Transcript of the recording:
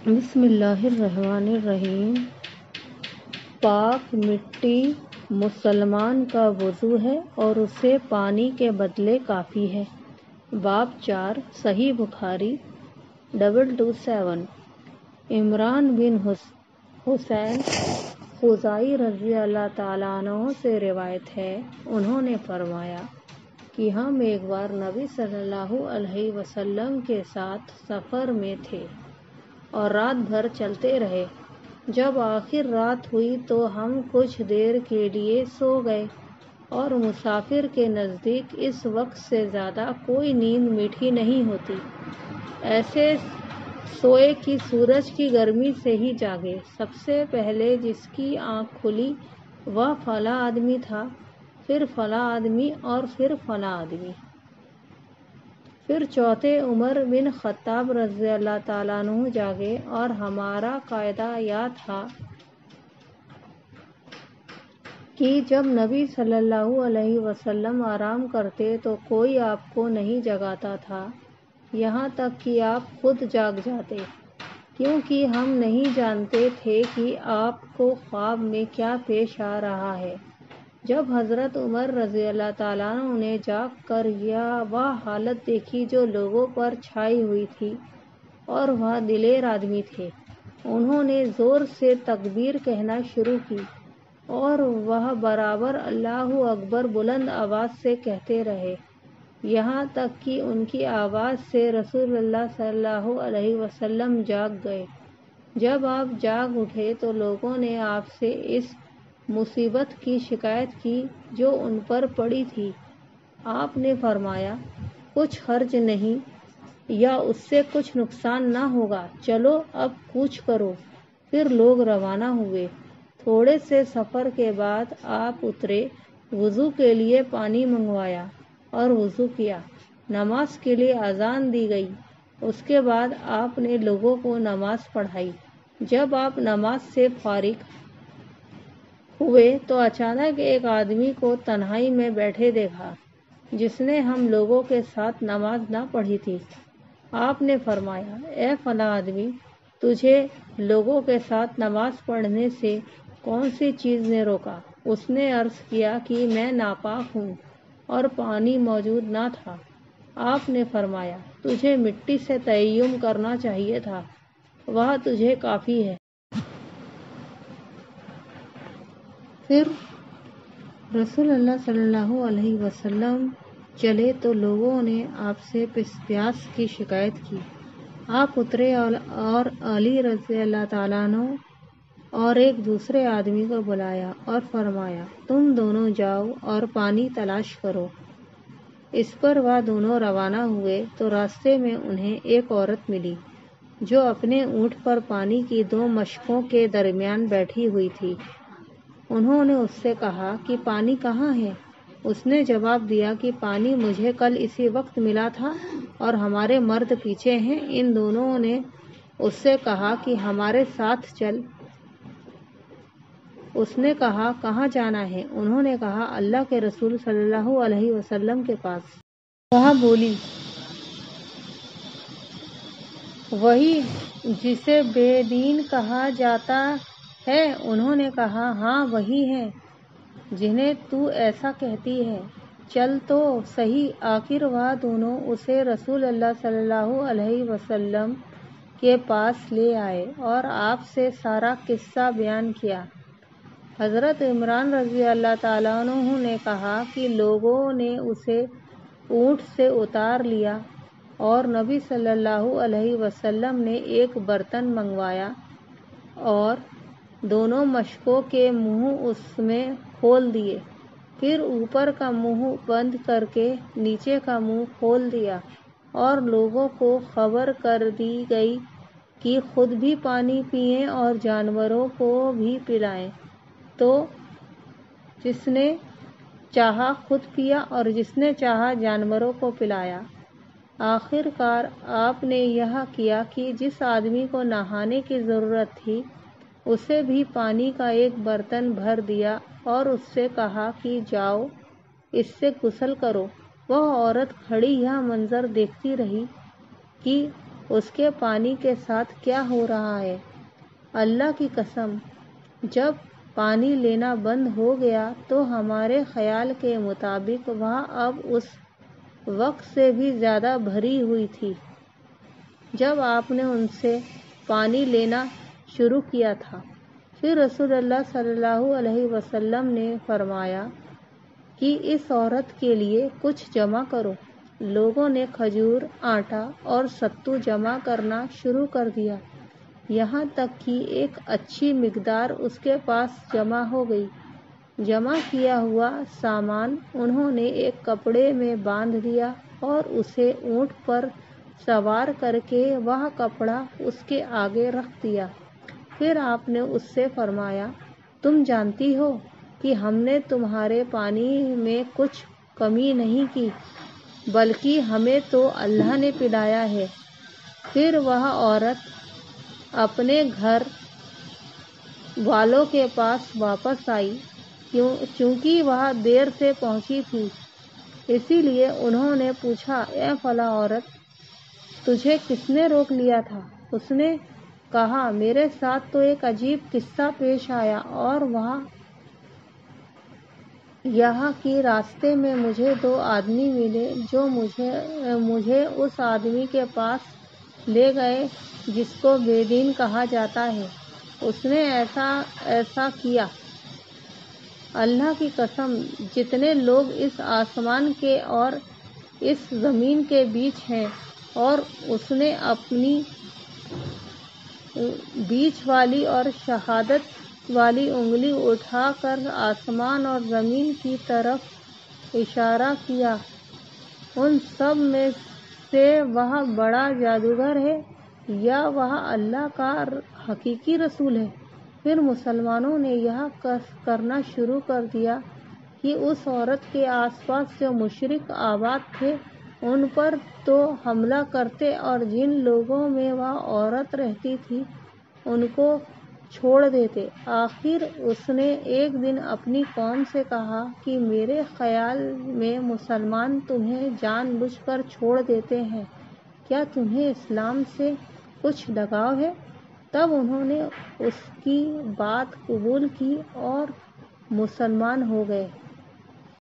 بسم اللہ الرحمن الرحیم۔ پاک مٹی مسلمان کا وضو ہے اور اسے پانی کے بدلے کافی ہے۔ باب 4 صحیح بخاری 227۔ عمران بن حسین خزاعی رضی اللہ تعالیٰ عنہ سے روایت ہے، انہوں نے فرمایا کہ ہم ایک بار نبی صلی اللہ علیہ وسلم کے ساتھ سفر میں تھے اور رات بھر چلتے رہے۔ جب آخر رات ہوئی تو ہم کچھ دیر کے لیے سو گئے، اور مسافر کے نزدیک اس وقت سے زیادہ کوئی نیند میٹھی نہیں ہوتی۔ ایسے سوئے کہ سورج کی گرمی سے ہی جاگے۔ سب سے پہلے جس کی آنکھ کھلی وہ فلاں آدمی تھا، پھر فلاں آدمی اور پھر فلاں آدمی۔ پھر چوتھے عمر بن خطاب رضی اللہ تعالیٰ عنہ جاگے، اور ہمارا قاعدہ یہ تھا کہ جب نبی صلی اللہ علیہ وسلم آرام کرتے تو کوئی آپ کو نہیں جگاتا تھا، یہاں تک کہ آپ خود جاگ جاتے، کیونکہ ہم نہیں جانتے تھے کہ آپ کو خواب میں کیا پیش آ رہا ہے۔ جب حضرت عمر رضی اللہ تعالیٰ عنہ نے جاگ کر وہ حالت دیکھی جو لوگوں پر چھائی ہوئی تھی، اور وہ دلیر آدمی تھے، انہوں نے زور سے تکبیر کہنا شروع کی، اور وہ برابر اللہ اکبر بلند آواز سے کہتے رہے، یہاں تک کہ ان کی آواز سے رسول اللہ صلی اللہ علیہ وسلم جاگ گئے۔ جب آپ جاگ اٹھے تو لوگوں نے آپ سے اس مصیبت کی شکایت کی جو ان پر پڑی تھی۔ آپ نے فرمایا، کچھ حرج نہیں، یا اس سے کچھ نقصان نہ ہوگا، چلو اب کوچ کرو۔ پھر لوگ روانہ ہوئے۔ تھوڑے سے سفر کے بعد آپ اترے، وضو کے لیے پانی منگوایا اور وضو کیا۔ نماز کے لیے اذان دی گئی۔ اس کے بعد آپ نے لوگوں کو نماز پڑھائی۔ جب آپ نماز سے فارغ ہوئے تو اچانک ایک آدمی کو تنہائی میں بیٹھے دیکھا جس نے ہم لوگوں کے ساتھ نماز نہ پڑھی تھی۔ آپ نے فرمایا، اے فلاں آدمی، تجھے لوگوں کے ساتھ نماز پڑھنے سے کون سی چیز نے روکا؟ اس نے عرض کیا کہ میں ناپاک ہوں اور پانی موجود نہ تھا۔ آپ نے فرمایا، تجھے مٹی سے تیمم کرنا چاہیے تھا، وہ تجھے کافی ہے۔ پھر رسول اللہ صلی اللہ علیہ وسلم چلے تو لوگوں نے آپ سے پیاس کی شکایت کی۔ آپ اترے اور علی رضی اللہ تعالیٰ عنہ اور ایک دوسرے آدمی کو بلایا اور فرمایا، تم دونوں جاؤ اور پانی تلاش کرو۔ اس پر وہ دونوں روانہ ہوئے تو راستے میں انہیں ایک عورت ملی جو اپنے اونٹ پر پانی کی 2 مشکوں کے درمیان بیٹھی ہوئی تھی۔ انہوں نے اس سے کہا کہ پانی کہاں ہے؟ اس نے جواب دیا کہ پانی مجھے کل اسی وقت ملا تھا اور ہمارے مرد پیچھے ہیں۔ ان دونوں نے اس سے کہا کہ ہمارے ساتھ چل۔ اس نے کہا، کہاں جانا ہے؟ انہوں نے کہا، اللہ کے رسول صلی اللہ علیہ وسلم کے پاس۔ وہ بولی، وہی جسے بے دین کہا جاتا ہے؟ انہوں نے کہا، ہاں وہی ہیں جنہیں تو ایسا کہتی ہے، چل تو صحیح۔ آخر وہ دونوں اسے رسول اللہ صلی اللہ علیہ وسلم کے پاس لے آئے اور آپ سے سارا قصہ بیان کیا۔ حضرت عمران رضی اللہ تعالیٰ عنہ نے کہا کہ لوگوں نے اسے اونٹ سے اتار لیا اور نبی صلی اللہ علیہ وسلم نے ایک برتن منگوایا اور دونوں مشکوں کے منہ اس میں کھول دیے، پھر اوپر کا منہ بند کر کے نیچے کا منہ کھول دیا، اور لوگوں کو خبر کر دی گئی کہ خود بھی پانی پئیں اور جانوروں کو بھی پلائیں۔ تو جس نے چاہا خود پیا اور جس نے چاہا جانوروں کو پلایا۔ آخر کار آپ نے یہ کیا کہ جس آدمی کو نہانے کی ضرورت تھی اسے بھی پانی کا ایک برتن بھر دیا اور اس سے کہا کہ جاؤ اس سے غسل کرو۔ وہ عورت کھڑی یہ منظر دیکھتی رہی کہ اس کے پانی کے ساتھ کیا ہو رہا ہے۔ اللہ کی قسم، جب پانی لینا بند ہو گیا تو ہمارے خیال کے مطابق وہ اب اس وقت سے بھی زیادہ بھری ہوئی تھی جب آپ نے ان سے پانی لینا شروع کیا تھا۔ پھر رسول اللہ صلی اللہ علیہ وسلم نے فرمایا کہ اس عورت کے لیے کچھ جمع کرو۔ لوگوں نے کھجور، آٹا اور ستو جمع کرنا شروع کر دیا، یہاں تک کہ ایک اچھی مقدار اس کے پاس جمع ہو گئی۔ جمع کیا ہوا سامان انہوں نے ایک کپڑے میں باندھ دیا اور اسے اونٹ پر سوار کر کے وہ کپڑا اس کے آگے رکھ دیا۔ پھر آپ نے اس سے فرمایا، تم جانتی ہو کہ ہم نے تمہارے پانی میں کچھ کمی نہیں کی، بلکہ ہمیں تو اللہ نے پلایا ہے۔ پھر وہ عورت اپنے گھر والوں کے پاس واپس آئی، چونکہ وہ دیر سے پہنچی تھی، اسی لیے انہوں نے پوچھا، اے فلاں عورت، تجھے کس نے روک لیا تھا؟ اس نے کہا، میرے ساتھ تو ایک عجیب قصہ پیش آیا اور یہاں کی راستے میں مجھے 2 آدمی ملے جو مجھے اس آدمی کے پاس لے گئے جس کو بے دین کہا جاتا ہے۔ اس نے ایسا کیا، اللہ کی قسم، جتنے لوگ اس آسمان کے اور اس زمین کے بیچ ہیں، اور اس نے اپنی بیچ والی اور شہادت والی انگلی اٹھا کر آسمان اور زمین کی طرف اشارہ کیا، ان سب میں سے وہ بڑا جادوگر ہے یا وہ اللہ کا حقیقی رسول ہے؟ پھر مسلمانوں نے یہ کرنا شروع کر دیا کہ اس عورت کے آس پاس جو مشرک آباد تھے ان پر تو حملہ کرتے اور جن لوگوں میں وہ عورت رہتی تھی ان کو چھوڑ دیتے۔ آخر اس نے ایک دن اپنی قوم سے کہا کہ میرے خیال میں مسلمان تمہیں جان بوجھ کر چھوڑ دیتے ہیں، کیا تمہیں اسلام سے کچھ لگاؤ ہے؟ تب انہوں نے اس کی بات قبول کی اور مسلمان ہو گئے۔